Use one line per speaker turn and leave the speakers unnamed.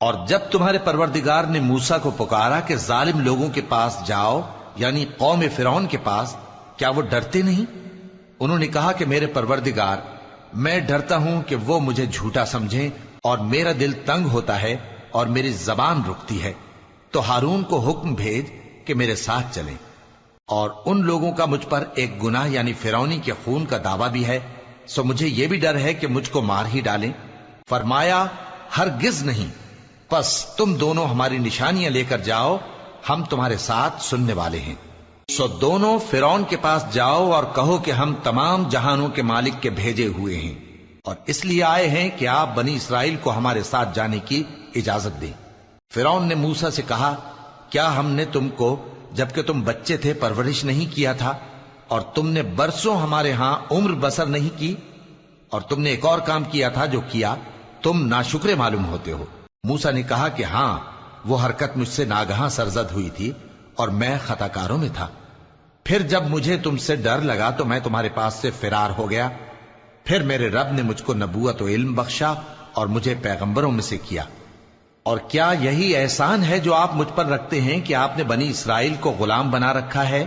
اور جب تمہارے پروردگار نے موسیٰ کو پکارا کہ ظالم لوگوں کے پاس جاؤ، یعنی قوم فرعون کے پاس، کیا وہ ڈرتے نہیں؟ انہوں نے کہا کہ میرے پروردگار، میں ڈرتا ہوں کہ وہ مجھے جھوٹا سمجھیں، اور میرا دل تنگ ہوتا ہے اور میری زبان رکتی ہے، تو ہارون کو حکم بھیج کہ میرے ساتھ چلیں۔ اور ان لوگوں کا مجھ پر ایک گناہ یعنی فرعونی کے خون کا دعویٰ بھی ہے، سو مجھے یہ بھی ڈر ہے کہ مجھ کو مار ہی ڈالیں۔ فرمایا ہرگز نہیں، پس تم دونوں ہماری نشانیاں لے کر جاؤ، ہم تمہارے ساتھ سننے والے ہیں۔ سو دونوں فرعون کے پاس جاؤ اور کہو کہ ہم تمام جہانوں کے مالک کے بھیجے ہوئے ہیں، اور اس لیے آئے ہیں کہ آپ بنی اسرائیل کو ہمارے ساتھ جانے کی اجازت دیں۔ فرعون نے موسیٰ سے کہا، کیا ہم نے تم کو جبکہ تم بچے تھے پرورش نہیں کیا تھا، اور تم نے برسوں ہمارے ہاں عمر بسر نہیں کی؟ اور تم نے ایک اور کام کیا تھا جو کیا، تم ناشکرے معلوم ہوتے ہو۔ موسیٰ نے کہا کہ ہاں، وہ حرکت مجھ سے ناگہاں سرزد ہوئی تھی اور میں خطا کاروں میں تھا۔ پھر جب مجھے تم سے ڈر لگا تو میں تمہارے پاس سے فرار ہو گیا۔ پھر میرے رب نے مجھ کو نبوت و علم بخشا اور مجھے پیغمبروں میں سے کیا۔ اور کیا یہی احسان ہے جو آپ مجھ پر رکھتے ہیں کہ آپ نے بنی اسرائیل کو غلام بنا رکھا ہے